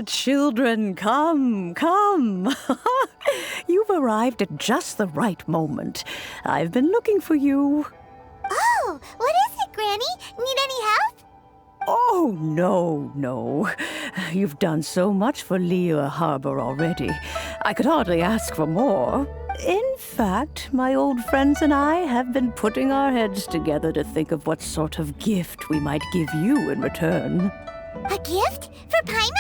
Children, come, come. You've arrived at just the right moment. I've been looking for you. Oh, what is it, Granny? Need any help? Oh, no. You've done so much for Lea Harbor already. I could hardly ask for more. In fact, my old friends and I have been putting our heads together to think of what sort of gift we might give you in return. A gift? For Paimon?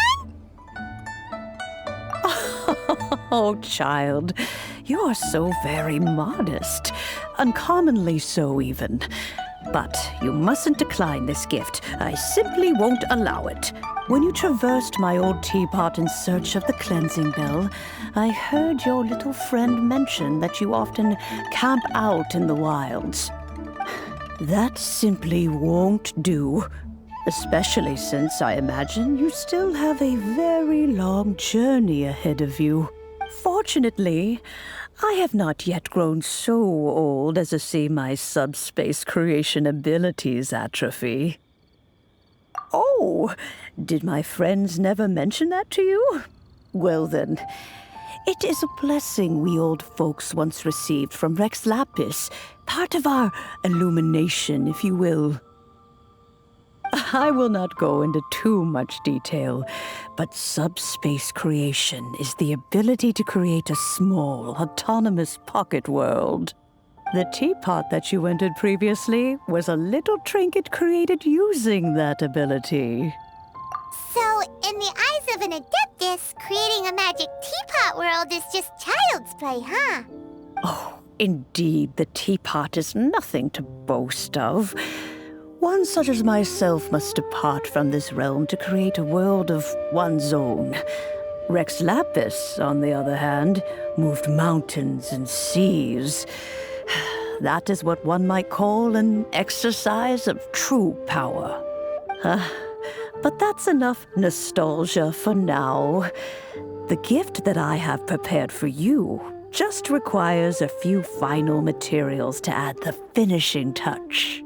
Oh, child, you are so very modest. Uncommonly so, even. But you mustn't decline this gift. I simply won't allow it. When you traversed my old teapot in search of the cleansing bell, I heard your little friend mention that you often camp out in the wilds. That simply won't do. Especially since I imagine you still have a very long journey ahead of you. Fortunately, I have not yet grown so old as to see my subspace creation abilities atrophy. Oh, did my friends never mention that to you? Well then, it is a blessing we old folks once received from Rex Lapis, part of our illumination, if you will. I will not go into too much detail, but subspace creation is the ability to create a small, autonomous pocket world. The teapot that you entered previously was a little trinket created using that ability. So, in the eyes of an adeptus, creating a magic teapot world is just child's play, huh? Oh, indeed, the teapot is nothing to boast of. One such as myself must depart from this realm to create a world of one's own. Rex Lapis, on the other hand, moved mountains and seas. That is what one might call an exercise of true power. But that's enough nostalgia for now. The gift that I have prepared for you just requires a few final materials to add the finishing touch.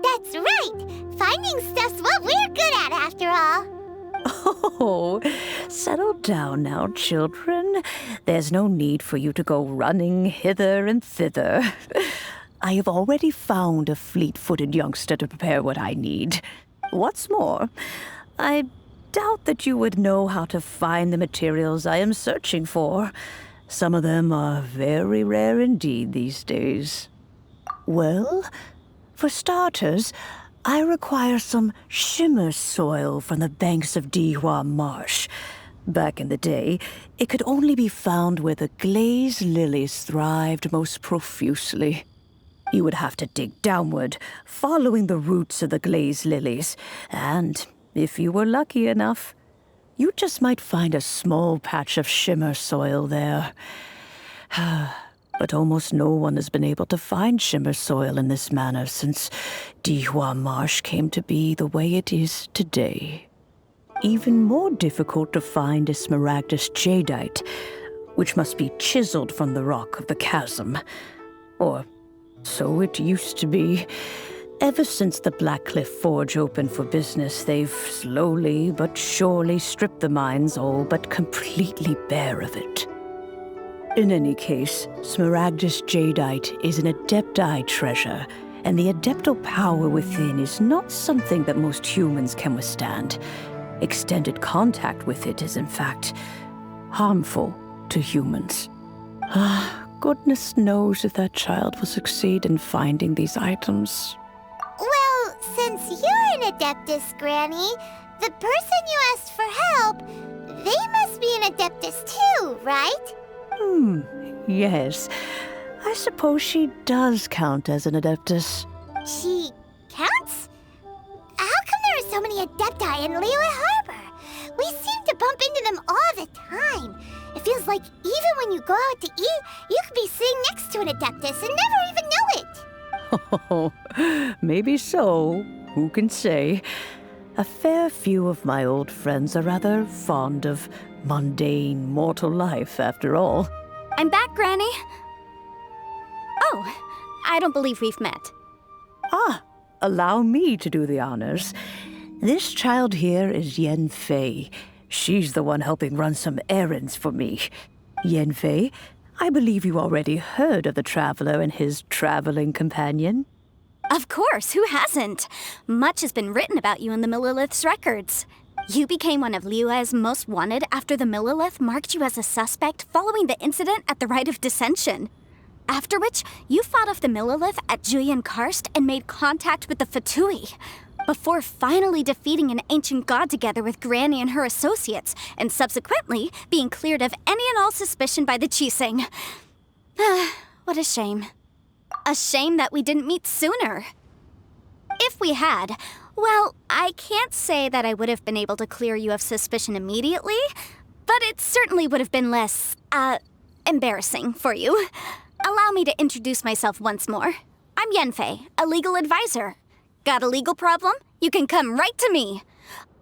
That's right! Finding stuff's what we're good at, after all. Oh, settle down now, children. There's no need for you to go running hither and thither. I have already found a fleet-footed youngster to prepare what I need. What's more, I doubt that you would know how to find the materials I am searching for. Some of them are very rare indeed these days. Well, for starters, I require some shimmer soil from the banks of Dihua Marsh. Back in the day, it could only be found where the glaze lilies thrived most profusely. You would have to dig downward, following the roots of the glaze lilies, and if you were lucky enough, you just might find a small patch of shimmer soil there. But almost no one has been able to find shimmer soil in this manner since Dihua Marsh came to be the way it is today. Even more difficult to find is smaragdus jadeite, which must be chiseled from the rock of the chasm. Or so it used to be. Ever since the Blackcliff Forge opened for business, they've slowly but surely stripped the mines all but completely bare of it. In any case, smaragdus jadeite is an adepti treasure, and the adeptal power within is not something that most humans can withstand. Extended contact with it is, in fact, harmful to humans. Goodness knows if that child will succeed in finding these items. since you're an Adeptus, Granny, the person you asked for help, they must be an Adeptus too, right? Yes. I suppose she does count as an Adeptus. She counts? How come there are so many Adepti in Liyue Harbor? We seem to bump into them all the time. It feels like even when you go out to eat, you could be sitting next to an Adeptus and never even know it. Oh, maybe so. Who can say? A fair few of my old friends are rather fond of mundane mortal life, after all. I'm back, Granny. Oh, I don't believe we've met. Ah, allow me to do the honors. This child here is Yanfei. She's the one helping run some errands for me. Yanfei, I believe you already heard of the traveler and his traveling companion. Of course, who hasn't? Much has been written about you in the Millilith's records. You became one of Liyue's most wanted after the Millilith marked you as a suspect following the incident at the Rite of Dissension. After which, you fought off the Millilith at Julian Karst and made contact with the Fatui, before finally defeating an ancient god together with Granny and her associates, and subsequently being cleared of any and all suspicion by the Chiseng. What a shame. A shame that we didn't meet sooner. If we had, well, I can't say that I would have been able to clear you of suspicion immediately, but it certainly would have been less, embarrassing for you. Allow me to introduce myself once more. I'm Yanfei, a legal advisor. Got a legal problem? You can come right to me.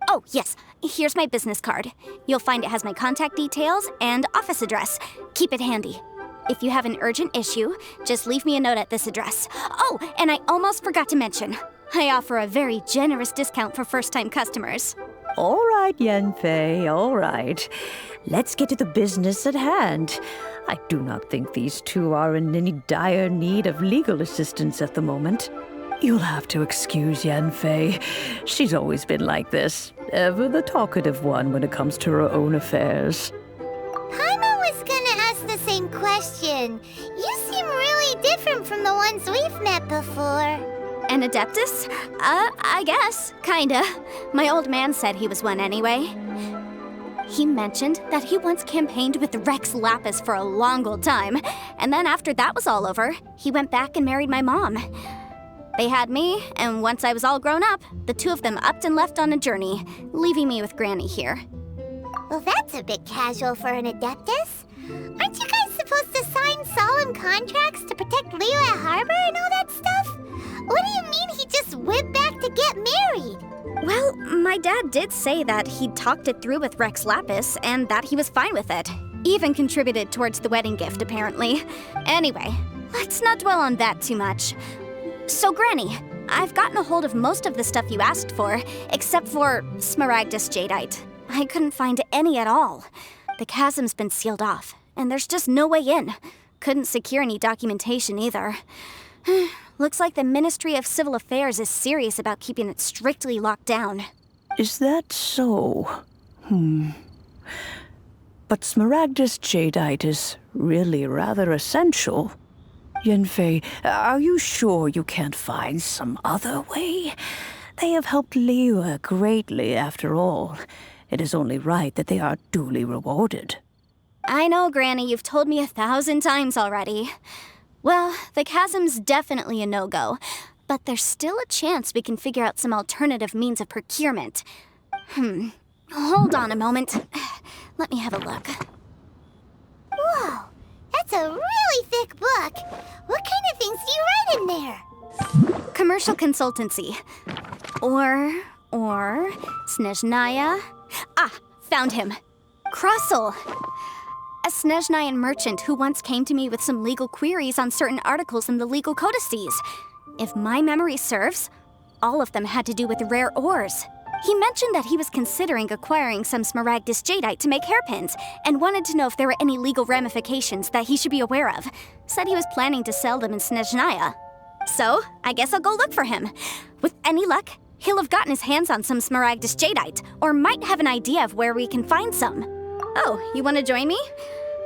Oh, yes, here's my business card. You'll find it has my contact details and office address. Keep it handy. If you have an urgent issue, just leave me a note at this address. Oh, and I almost forgot to mention, I offer a very generous discount for first-time customers. All right, Yanfei, all right. Let's get to the business at hand. I do not think these two are in any dire need of legal assistance at the moment. You'll have to excuse Yanfei. She's always been like this, ever the talkative one when it comes to her own affairs. Paimon was gonna ask the same question. You seem really different from the ones we've met before. An Adeptus? I guess, kinda. My old man said he was one anyway. He mentioned that he once campaigned with Rex Lapis for a long old time, and then after that was all over, he went back and married my mom. They had me, and once I was all grown up, the two of them upped and left on a journey, leaving me with Granny here. Well, that's a bit casual for an Adeptus. Aren't you guys supposed to sign solemn contracts to protect Liyue Harbor and all that stuff? What do you mean he just went back to get married? Well, my dad did say that he'd talked it through with Rex Lapis and that he was fine with it. Even contributed towards the wedding gift, apparently. Anyway, let's not dwell on that too much. So, Granny, I've gotten a hold of most of the stuff you asked for, except for Smaragdus Jadeite. I couldn't find any at all. The chasm's been sealed off, and there's just no way in. Couldn't secure any documentation either. Looks like the Ministry of Civil Affairs is serious about keeping it strictly locked down. Is that so? But Smaragdus Jadeite is really rather essential. Yanfei, are you sure you can't find some other way? They have helped Liyue greatly, after all. It is only right that they are duly rewarded. I know, Granny, you've told me 1,000 times already. Well, the chasm's definitely a no-go, but there's still a chance we can figure out some alternative means of procurement. Hold on a moment. Let me have a look. Whoa, that's a really thick book. What kind of things do you write in there? Commercial consultancy. Or Snezhnaya. Ah, found him. Krusel. A Snezhnayan merchant who once came to me with some legal queries on certain articles in the legal codices. If my memory serves, all of them had to do with rare ores. He mentioned that he was considering acquiring some Smaragdus Jadeite to make hairpins, and wanted to know if there were any legal ramifications that he should be aware of. Said he was planning to sell them in Snezhnaya. So, I guess I'll go look for him. With any luck, he'll have gotten his hands on some Smaragdus Jadeite, or might have an idea of where we can find some. Oh, you want to join me?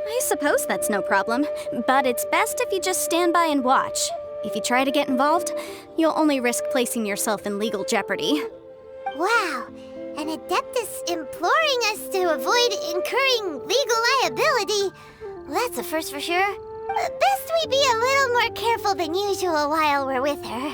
I suppose that's no problem, but it's best if you just stand by and watch. If you try to get involved, you'll only risk placing yourself in legal jeopardy. Wow, an Adeptus imploring us to avoid incurring legal liability. That's a first for sure. Best we be a little more careful than usual while we're with her.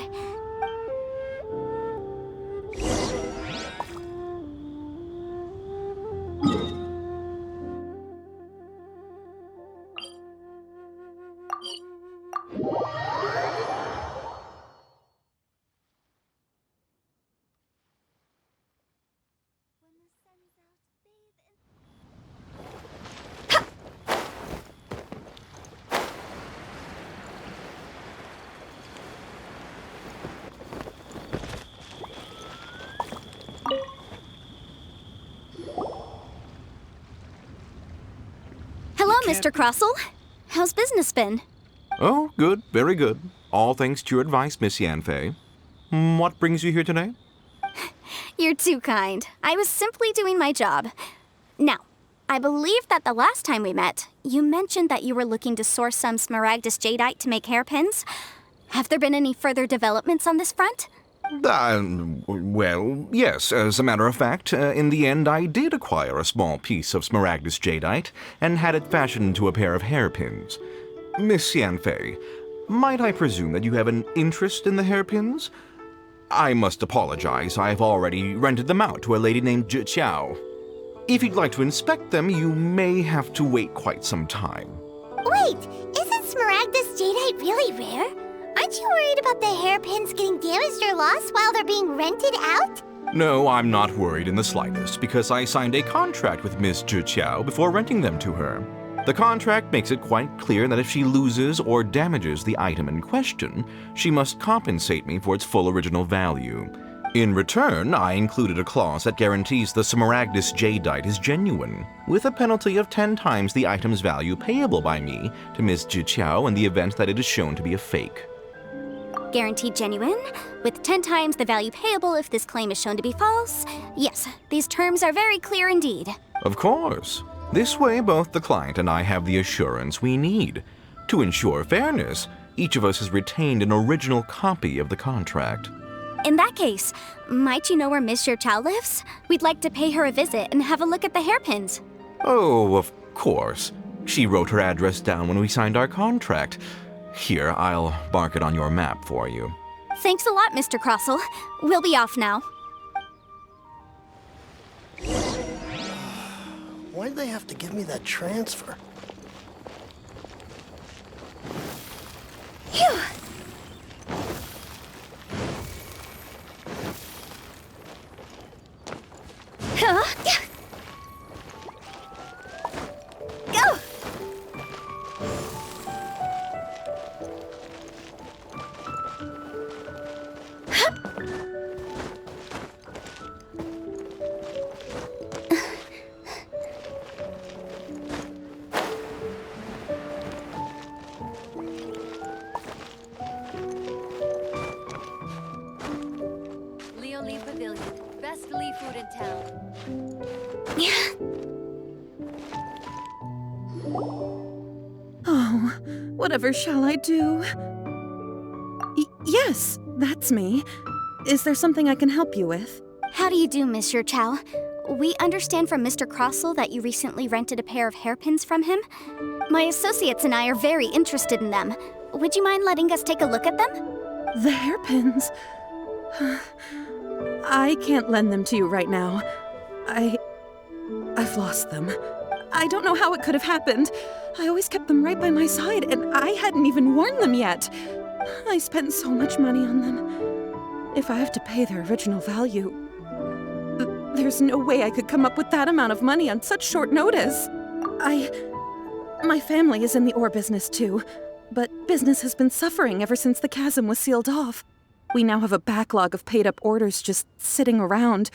Hello, Mr. Crossell. How's business been? Oh, good, very good. All thanks to your advice, Miss Yanfei. What brings you here today? You're too kind. I was simply doing my job. Now, I believe that the last time we met, you mentioned that you were looking to source some Smaragdus jadeite to make hairpins. Have there been any further developments on this front? Well, yes. As a matter of fact, in the end, I did acquire a small piece of Smaragdus jadeite and had it fashioned into a pair of hairpins. Miss Yanfei, might I presume that you have an interest in the hairpins? I must apologize. I've already rented them out to a lady named Xiao. If you'd like to inspect them, you may have to wait quite some time. Wait, isn't Smaragdus jadeite really rare? Aren't you worried about the hairpins getting damaged or lost while they're being rented out? No, I'm not worried in the slightest, because I signed a contract with Miss Xiao before renting them to her. The contract makes it quite clear that if she loses or damages the item in question, she must compensate me for its full original value. In return, I included a clause that guarantees the Smaragdus jadeite is genuine, with a penalty of 10 times the item's value payable by me to Miss Xiao in the event that it is shown to be a fake. Guaranteed genuine, with 10 times the value payable if this claim is shown to be false. Yes, these terms are very clear indeed. Of course. This way, both the client and I have the assurance we need. To ensure fairness, each of us has retained an original copy of the contract. In that case, might you know where Miss Chow lives? We'd like to pay her a visit and have a look at the hairpins. Oh, of course. She wrote her address down when we signed our contract. Here, I'll mark it on your map for you. Thanks a lot, Mr. Crossell. We'll be off now. Why'd they have to give me that transfer? Phew! Huh? Go! Best Lee food in town. Oh, whatever shall I do? Yes, that's me. Is there something I can help you with? How do you do, Monsieur Chow? We understand from Mr. Crossell that you recently rented a pair of hairpins from him. My associates and I are very interested in them. Would you mind letting us take a look at them? The hairpins? I can't lend them to you right now. I've lost them. I don't know how it could have happened. I always kept them right by my side, and I hadn't even worn them yet. I spent so much money on them. If I have to pay their original value, there's no way I could come up with that amount of money on such short notice. My family is in the ore business too, but business has been suffering ever since the chasm was sealed off. We now have a backlog of paid-up orders just sitting around,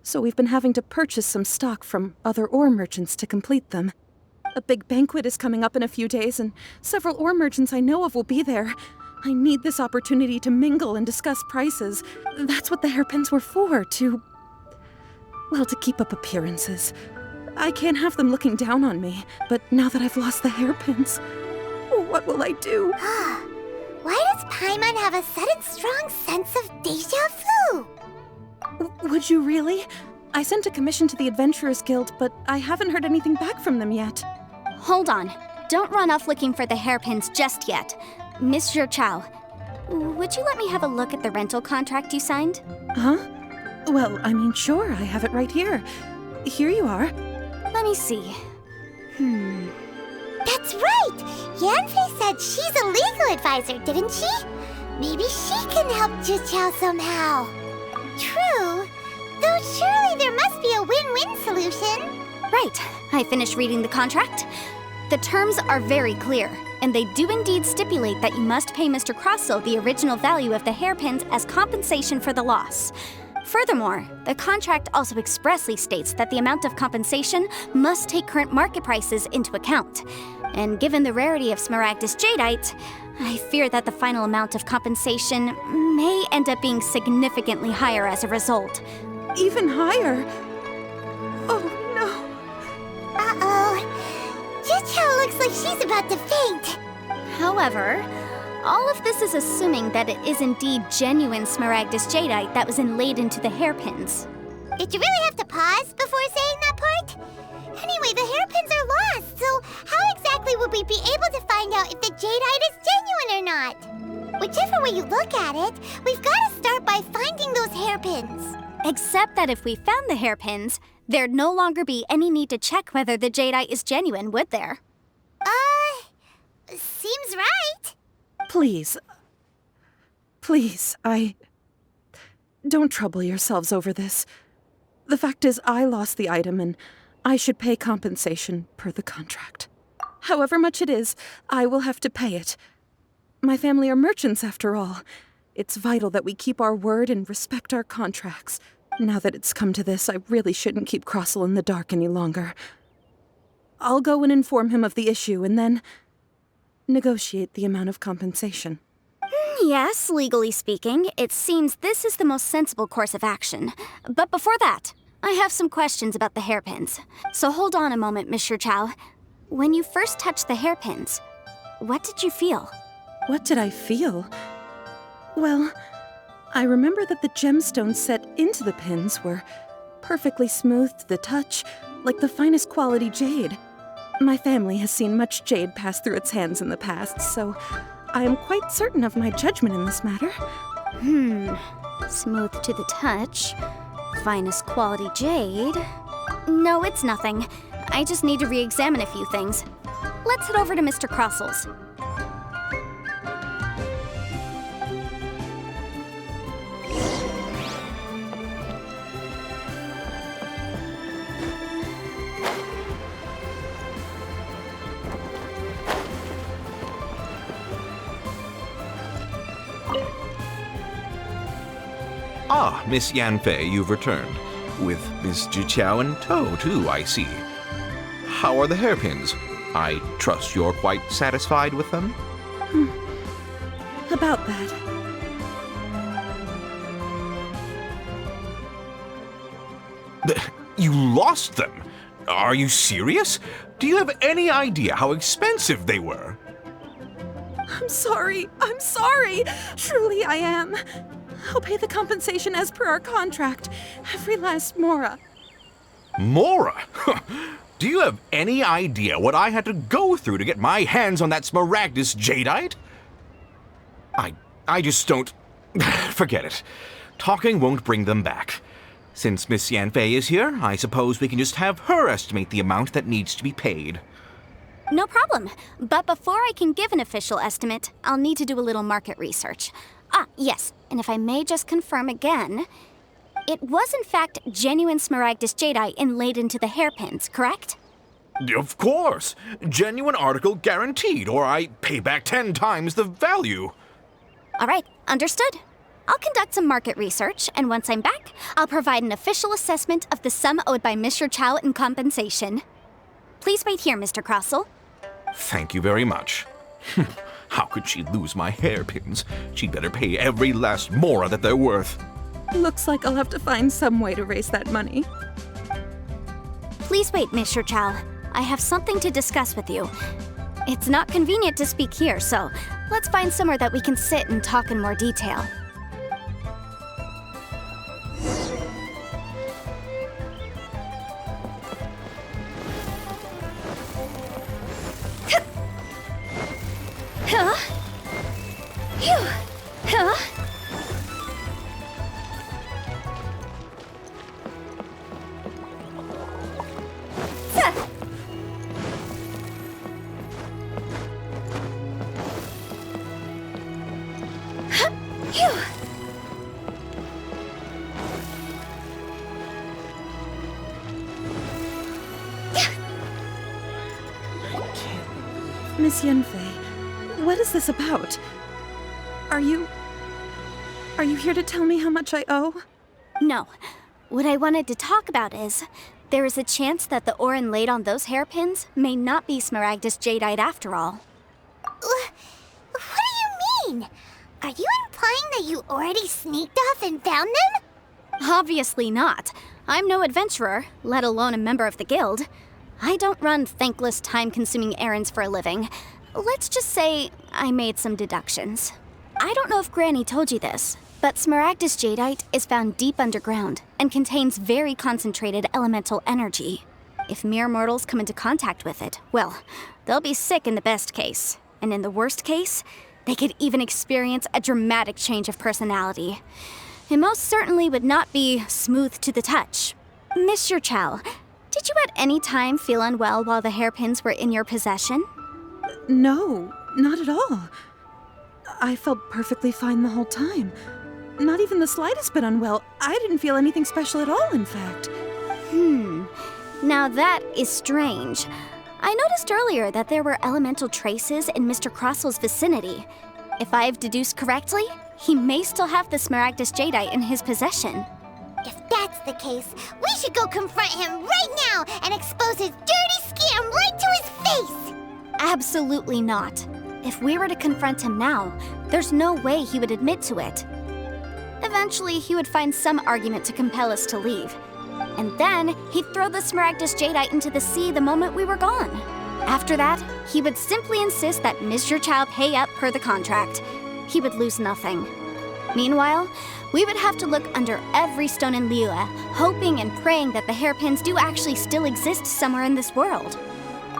so we've been having to purchase some stock from other ore merchants to complete them. A big banquet is coming up in a few days, and several ore merchants I know of will be there. I need this opportunity to mingle and discuss prices. That's what the hairpins were for, to keep up appearances. I can't have them looking down on me, but now that I've lost the hairpins, what will I do? Why does Paimon have a sudden strong sense of deja vu? Would you really? I sent a commission to the Adventurers Guild, but I haven't heard anything back from them yet. Hold on. Don't run off looking for the hairpins just yet. Miss Zhou Chao, would you let me have a look at the rental contract you signed? Huh? Well, I mean, sure, I have it right here. Here you are. Let me see. That's right! Yanfei said she's a legal advisor, didn't she? Maybe she can help Zhou somehow. True. Though surely there must be a win-win solution. Right. I finished reading the contract. The terms are very clear, and they do indeed stipulate that you must pay Mr. Crossell the original value of the hairpins as compensation for the loss. Furthermore, the contract also expressly states that the amount of compensation must take current market prices into account. And given the rarity of Smaragdus Jadeite, I fear that the final amount of compensation may end up being significantly higher as a result. Even higher? Oh, no. Uh-oh. Zhou looks like she's about to faint. However, all of this is assuming that it is indeed genuine Smaragdus Jadeite that was inlaid into the hairpins. Did you really have to pause before saying that part? Anyway, the hairpins are lost, so how exactly would we be able to find out if the Jadeite is genuine or not? Whichever way you look at it, we've got to start by finding those hairpins. Except that if we found the hairpins, there'd no longer be any need to check whether the Jadeite is genuine, would there? Seems right. Please. Please, Don't trouble yourselves over this. The fact is, I lost the item and I should pay compensation per the contract. However much it is, I will have to pay it. My family are merchants, after all. It's vital that we keep our word and respect our contracts. Now that it's come to this, I really shouldn't keep Crossell in the dark any longer. I'll go and inform him of the issue and then negotiate the amount of compensation. Yes, legally speaking, it seems this is the most sensible course of action. But before that, I have some questions about the hairpins. So hold on a moment, Miss Chao. When you first touched the hairpins, what did you feel? What did I feel? Well, I remember that the gemstones set into the pins were perfectly smooth to the touch, like the finest quality jade. My family has seen much jade pass through its hands in the past, so I am quite certain of my judgment in this matter. Smooth to the touch. Finest quality jade. No, it's nothing. I just need to re-examine a few things. Let's head over to Mr. Crossell's. Ah, Miss Yanfei, you've returned. With Miss Zhou Chao in tow, too, I see. How are the hairpins? I trust you're quite satisfied with them? About that. You lost them? Are you serious? Do you have any idea how expensive they were? I'm sorry. Truly I am. I'll pay the compensation as per our contract. Every last mora. Mora? Do you have any idea what I had to go through to get my hands on that Smaragdus Jadeite? I just don't... Forget it. Talking won't bring them back. Since Miss Yanfei is here, I suppose we can just have her estimate the amount that needs to be paid. No problem. But before I can give an official estimate, I'll need to do a little market research. Ah, yes, and if I may just confirm again, it was in fact genuine Smaragdus Jadeite inlaid into the hairpins, correct? Of course! Genuine article guaranteed, or I pay back 10 times the value. All right, understood. I'll conduct some market research, and once I'm back, I'll provide an official assessment of the sum owed by Mr. Chao in compensation. Please wait here, Mr. Crossell. Thank you very much. How could she lose my hairpins? She'd better pay every last mora that they're worth. Looks like I'll have to find some way to raise that money. Please wait, Mr. Chao. I have something to discuss with you. It's not convenient to speak here, so let's find somewhere that we can sit and talk in more detail. Huh? Phew. Huh? Miss Yunfei, what is this about? Are you here to tell me how much I owe? No. What I wanted to talk about is, there is a chance that the ore inlaid on those hairpins may not be Smaragdus jadeite after all. What do you mean? Are you implying that you already sneaked off and found them? Obviously not. I'm no adventurer, let alone a member of the guild. I don't run thankless, time-consuming errands for a living. Let's just say I made some deductions. I don't know if Granny told you this, but Smaragdus jadeite is found deep underground and contains very concentrated elemental energy. If mere mortals come into contact with it, well, they'll be sick in the best case. And in the worst case, they could even experience a dramatic change of personality. It most certainly would not be smooth to the touch. Monsieur Chow, did you at any time feel unwell while the hairpins were in your possession? No, not at all. I felt perfectly fine the whole time. Not even the slightest bit unwell. I didn't feel anything special at all, in fact. Now that is strange. I noticed earlier that there were elemental traces in Mr. Crossel's vicinity. If I've deduced correctly, he may still have the Smaragdus jadeite in his possession. If that's the case, we should go confront him right now and expose his dirty scam right to his face! Absolutely not. If we were to confront him now, there's no way he would admit to it. Eventually, he would find some argument to compel us to leave. And then, he'd throw the Smaragdus jadeite into the sea the moment we were gone. After that, he would simply insist that Mr. Chow pay up per the contract. He would lose nothing. Meanwhile, we would have to look under every stone in Liyue, hoping and praying that the hairpins do actually still exist somewhere in this world.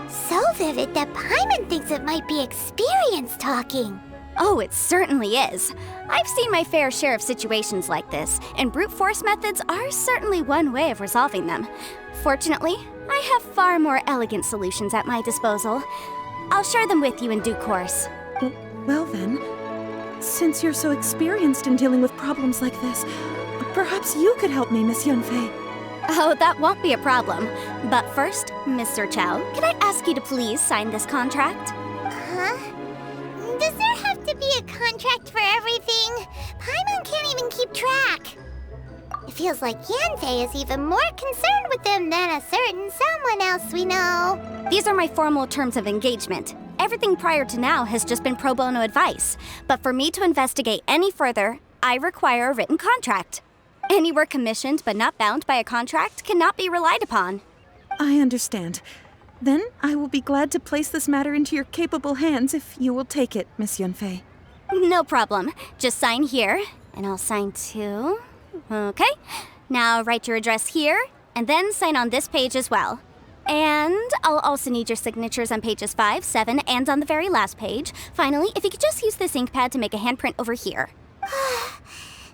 So vivid that Paimon thinks it might be experience talking. Oh, it certainly is. I've seen my fair share of situations like this, and brute force methods are certainly one way of resolving them. Fortunately, I have far more elegant solutions at my disposal. I'll share them with you in due course. Well then, since you're so experienced in dealing with problems like this, perhaps you could help me, Miss Yunfei. Oh, that won't be a problem. But first, Mr. Chow, could I ask you to please sign this contract? Huh? Does there have to be a contract for everything? Paimon can't even keep track. It feels like Yanfei is even more concerned with them than a certain someone else we know. These are my formal terms of engagement. Everything prior to now has just been pro bono advice. But for me to investigate any further, I require a written contract. Any work commissioned but not bound by a contract cannot be relied upon. I understand. Then I will be glad to place this matter into your capable hands if you will take it, Miss Yunfei. No problem. Just sign here, and I'll sign too. Okay. Now write your address here, and then sign on this page as well. And I'll also need your signatures on pages 5, 7, and on the very last page. Finally, if you could just use this ink pad to make a handprint over here.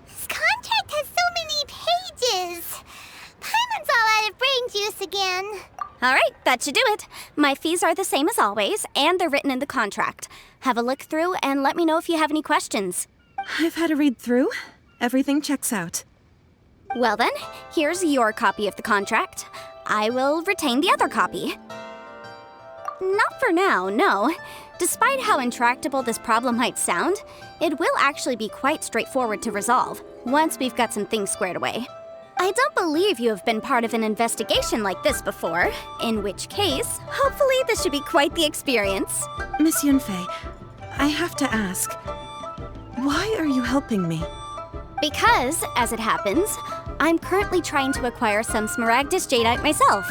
This contract has so many pages. Paimon's all out of brain juice again. All right, that should do it. My fees are the same as always, and they're written in the contract. Have a look through and let me know if you have any questions. I've had a read through. Everything checks out. Well then, here's your copy of the contract. I will retain the other copy. Not for now, no. Despite how intractable this problem might sound, it will actually be quite straightforward to resolve, once we've got some things squared away. I don't believe you have been part of an investigation like this before, in which case, hopefully this should be quite the experience. Miss Yunfei, I have to ask, why are you helping me? Because, as it happens, I'm currently trying to acquire some Smaragdus jadeite myself.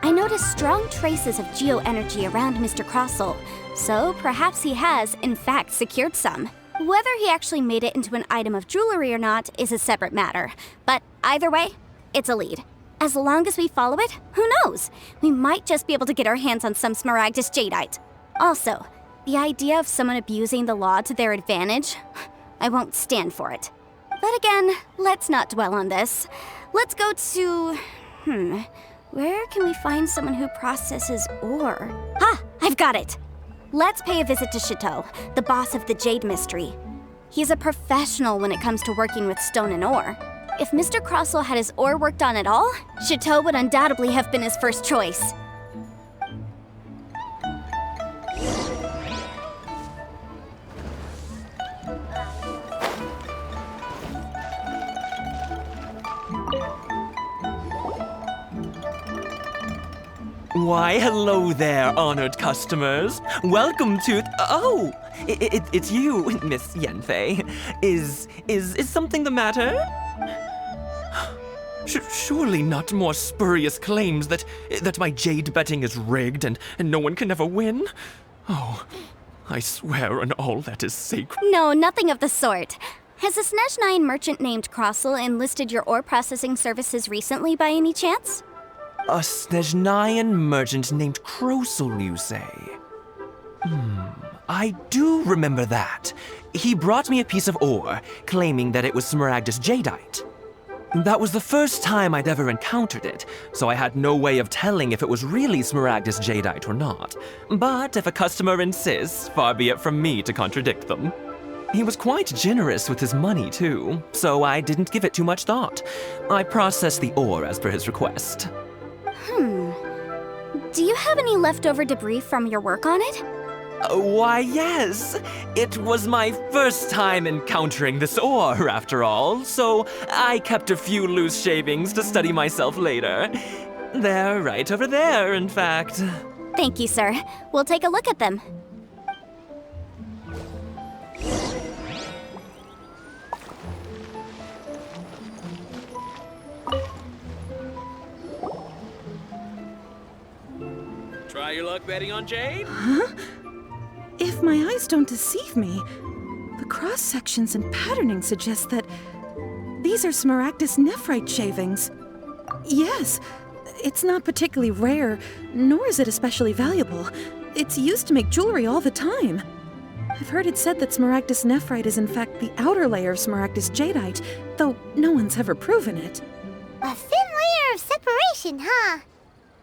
I noticed strong traces of geoenergy around Mr. Crossel, So perhaps he has, in fact, secured some. Whether he actually made it into an item of jewelry or not is a separate matter. But either way, it's a lead. As long as we follow it, who knows? We might just be able to get our hands on some Smaragdus jadeite. Also, the idea of someone abusing the law to their advantage, I won't stand for it. But again, let's not dwell on this. Let's go to... where can we find someone who processes ore? I've got it! Let's pay a visit to Chateau, the boss of the Jade Mystery. He's a professional when it comes to working with stone and ore. If Mr. Crossell had his ore worked on at all, Chateau would undoubtedly have been his first choice. Why, hello there, honored customers. Welcome to... Oh, it's you, Miss Yenfei. Is something the matter? Surely not more spurious claims that my jade betting is rigged and no one can ever win? Oh, I swear on all that is sacred. No, nothing of the sort. Has a Snezhnyan merchant named Crossell enlisted your ore processing services recently by any chance? A Snezhnyan merchant named Crossell, you say? I do remember that. He brought me a piece of ore, claiming that it was Smaragdus jadeite. That was the first time I'd ever encountered it, so I had no way of telling if it was really Smaragdus jadeite or not. But if a customer insists, far be it from me to contradict them. He was quite generous with his money, too, so I didn't give it too much thought. I processed the ore as per his request. Do you have any leftover debris from your work on it? Why, yes. It was my first time encountering this ore, after all, so I kept a few loose shavings to study myself later. They're right over there, in fact. Thank you, sir. We'll take a look at them. Try your luck betting on jade? If my eyes don't deceive me, the cross-sections and patterning suggest that these are Smaragdus nephrite shavings. Yes, it's not particularly rare, nor is it especially valuable. It's used to make jewelry all the time. I've heard it said that Smaragdus nephrite is in fact the outer layer of Smaragdus jadeite, though no one's ever proven it. A thin layer of separation, huh?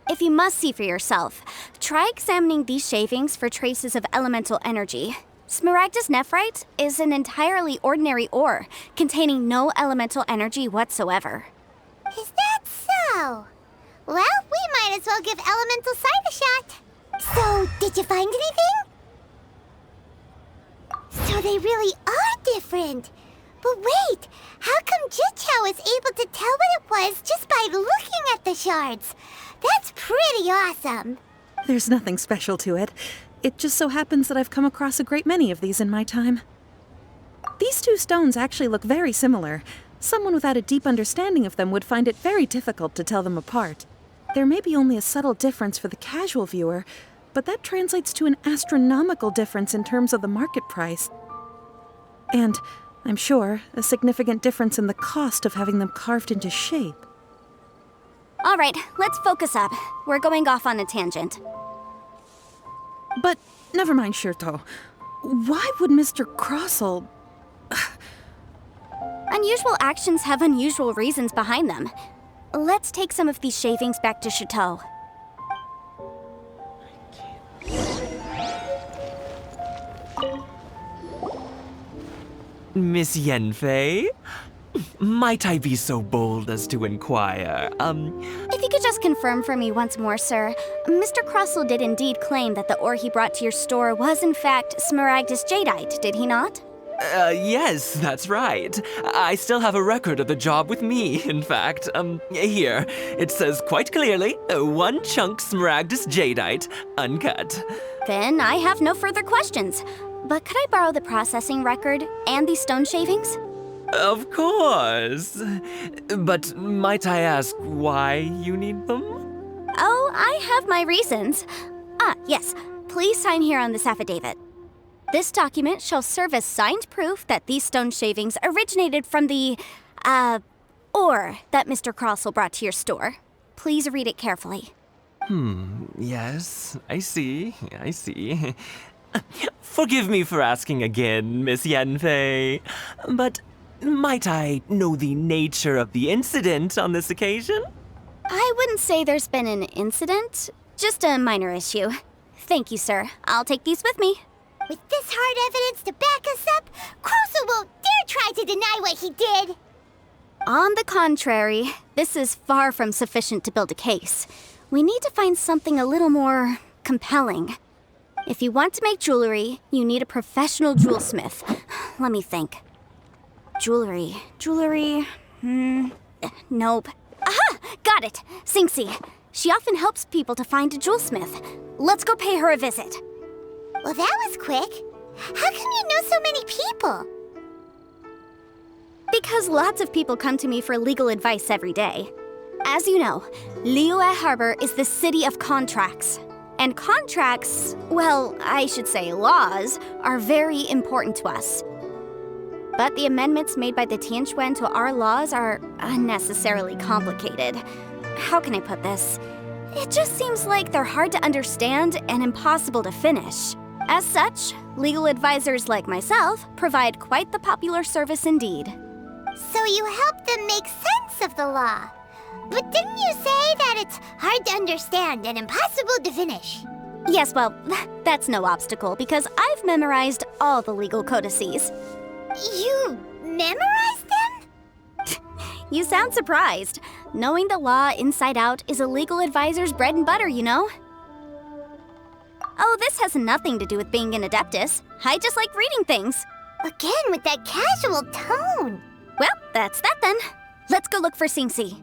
If you must see for yourself, try examining these shavings for traces of elemental energy. Smaragdus nephrite is an entirely ordinary ore, containing no elemental energy whatsoever. Is that so? Well, we might as well give elemental sight a shot. So, did you find anything? So they really are different. But wait, how come Jichao was able to tell what it was just by looking at the shards? That's pretty awesome. There's nothing special to it. It just so happens that I've come across a great many of these in my time. These two stones actually look very similar. Someone without a deep understanding of them would find it very difficult to tell them apart. There may be only a subtle difference for the casual viewer, but that translates to an astronomical difference in terms of the market price. And, I'm sure, a significant difference in the cost of having them carved into shape. All right, let's focus up. We're going off on a tangent. But never mind, Shirto. Why would Mr. Crossell... Unusual actions have unusual reasons behind them. Let's take some of these shavings back to Chateau. Miss Yenfei? Might I be so bold as to inquire, If you could just confirm for me once more, sir. Mr. Crossell did indeed claim that the ore he brought to your store was in fact Smaragdus jadeite, did he not? Yes, that's right. I still have a record of the job with me, in fact. Here. It says quite clearly, 1 chunk Smaragdus jadeite, uncut. Then I have no further questions. But could I borrow the processing record and these stone shavings? Of course. But might I ask why you need them? Oh, I have my reasons. Yes. please sign here on this affidavit. This document shall serve as signed proof that these stone shavings originated from the, ore that Mr. Crossell brought to your store. Please read it carefully. Yes, I see. Forgive me for asking again, Miss Yanfei, but might I know the nature of the incident on this occasion? I wouldn't say there's been an incident, just a minor issue. Thank you, sir. I'll take these with me. With this hard evidence to back us up, Crossell won't dare try to deny what he did. On the contrary, this is far from sufficient to build a case. We need to find something a little more compelling. If you want to make jewelry, you need a professional jewelsmith. Let me think. Jewelry. Nope. Aha! Got it! Singxi. She often helps people to find a jewelsmith. Let's go pay her a visit. Well, that was quick. How come you know so many people? Because lots of people come to me for legal advice every day. As you know, Liyue Harbor is the city of contracts. And contracts, well, I should say laws, are very important to us. But the amendments made by the Tianquan to our laws are unnecessarily complicated. How can I put this? It just seems like they're hard to understand and impossible to finish. As such, legal advisors like myself provide quite the popular service indeed. So you help them make sense of the law. But didn't you say that it's hard to understand and impossible to finish? Yes, well, that's no obstacle because I've memorized all the legal codices. You memorized them? You sound surprised. Knowing the law inside out is a legal advisor's bread and butter, you know? Oh, this has nothing to do with being an adeptus. I just like reading things. Again, with that casual tone. Well, that's that then. Let's go look for Singxi.